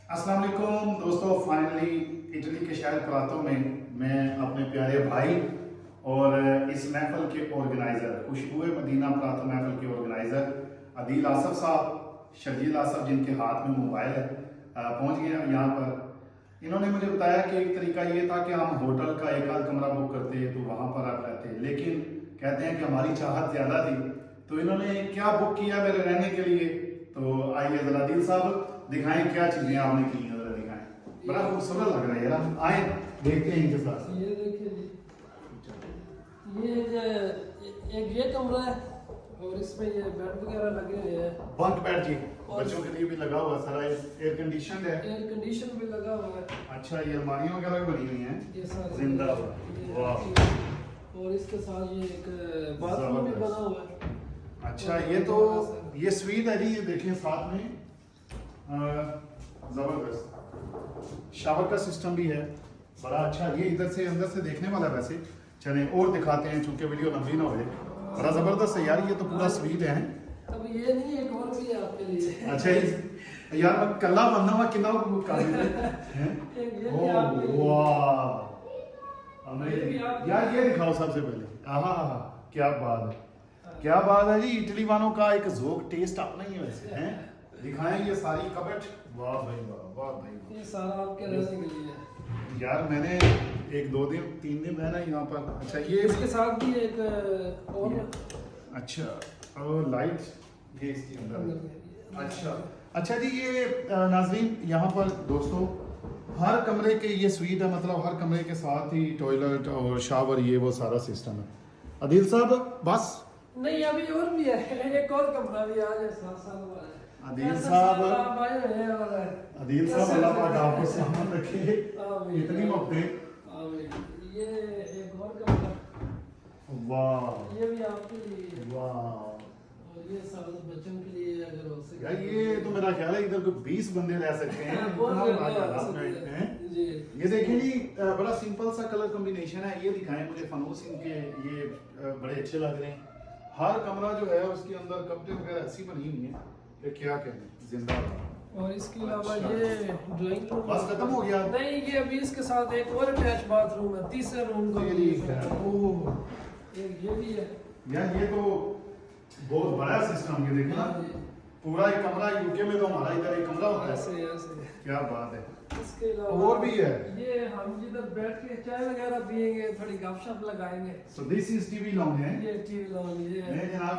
अस्सलाम वालेकुम दोस्तों, फाइनली इटली के शहर प्रातो में मैं अपने प्यारे भाई और इस महफल के ऑर्गेनाइज़र खुशबू मदीना प्रातो महफल के ऑर्गेनाइज़र अदील आसफ साहब, शर्जील आसफ जिनके हाथ में मोबाइल है, पहुंच गए हैं यहाँ पर। इन्होंने मुझे बताया कि एक तरीका ये था कि हम होटल का एक आध कमरा बुक करते तो वहाँ पर आप रहते, लेकिन कहते हैं कि हमारी चाहत ज़्यादा थी, तो इन्होंने क्या बुक किया मेरे रहने के लिए। तो आइए ज़रा अदील साहब दिखाएं क्या चीजें आपने की हैं, जरा दिखाएं। बड़ा खूबसूरत लग रहा है यार, आए देखते हैं इनके साथ। ये देखिए जी, ये कमरा है और इसमें ये बेड वगैरह लगे हुए हैं। बंक बेड जी, बच्चों के लिए भी लगा हुआ, सारा एयर कंडीशन है। एयर कंडीशन भी लगा हुआ है। अच्छा, ये अलमारियां वगैरह भी बनी हुई हैं, ये सारे जिंदा। वाह। और इसके साथ ये एक बाथरूम भी बना हुआ है। अच्छा, ये तो ये स्वीट है जी, ये देखें साथ में जबरदस्त शावर का सिस्टम भी है, बड़ा अच्छा। ये इधर से अंदर से देखने वाला, वैसे चले और दिखाते हैं चूंकि वीडियो लंबी ना हो जाए। बड़ा जबरदस्त है यार, ये तो पूरा स्वीट है। अब ये नहीं, एक और भी है आपके लिए। अच्छा यार, मैं कल्ला बनना हुआ कितना काबिल है। वाह यार, ये दिखाओ सबसे पहले। आहा, क्या बात है, क्या बात है जी। इटली वालों का एक ज़ोक टेस्ट अपना ही है वैसे, हैं। दिखाएं ये सारी कबट, वाह भाई वाह, वाह भाई वाह। ये सारा आपके रहने के लिए है यार, मैंने एक दो दिन 3 दिन रहना यहाँ पर। अच्छा, ये इसके साथ भी एक और अच्छा, और लाइट ये इसके अंदर है। अच्छा जी, ये नाज़रीन यहाँ पर दोस्तों हर कमरे के ये स्वीट है, मतलब हर कमरे के साथ ही टॉयलेट और शावर, ये वो सारा सिस्टम है। अदील साहब बस नहीं, अभी और भी है, एक और कमरा भी आ जाए साथ। अदील साहब, और अदील साहब अल्लाह पाक आपको सलामत रखे, इतनी मोहब्बत। ये एक और कमरा, वाह, ये भी आपके लिए, वाह और ये सारे बच्चों के लिए अगर हो सके। यार, ये तो मेरा ख्याल है इधर को 20 बंदे रह सकते हैं। जी, ये देखिए जी, बड़ा सिंपल सा कलर कॉम्बिनेशन है। ये दिखाएं मुझे फनूस इनके, ये बड़े अच्छे लग रहे हैं। हर कमरा जो है उसके अंदर कपड़े वगैरह ऐसी बनी हुई है कि क्या कहें, जिंदाबाद। और इसके अलावा ये ड्राइंग रूम बस खत्म हो गया? नहीं, ये अभी इसके साथ एक और अटैच बाथरूम है, तीसरे रूम का। ये भी है यार, ये तो बहुत बड़ा सिस्टम, ये देखना पूरा एक कमरा। यूके में तो हमारा इधर एक कमरा होता है। ऐसे क्या बात है। इसके अलावा और भी है, ये हम जिधर बैठ के चाय वगैरह पियेंगे, थोड़ी गपशप लगाएंगे। So this is TV long है। ये टीवी लॉन्ग, ये जनाब।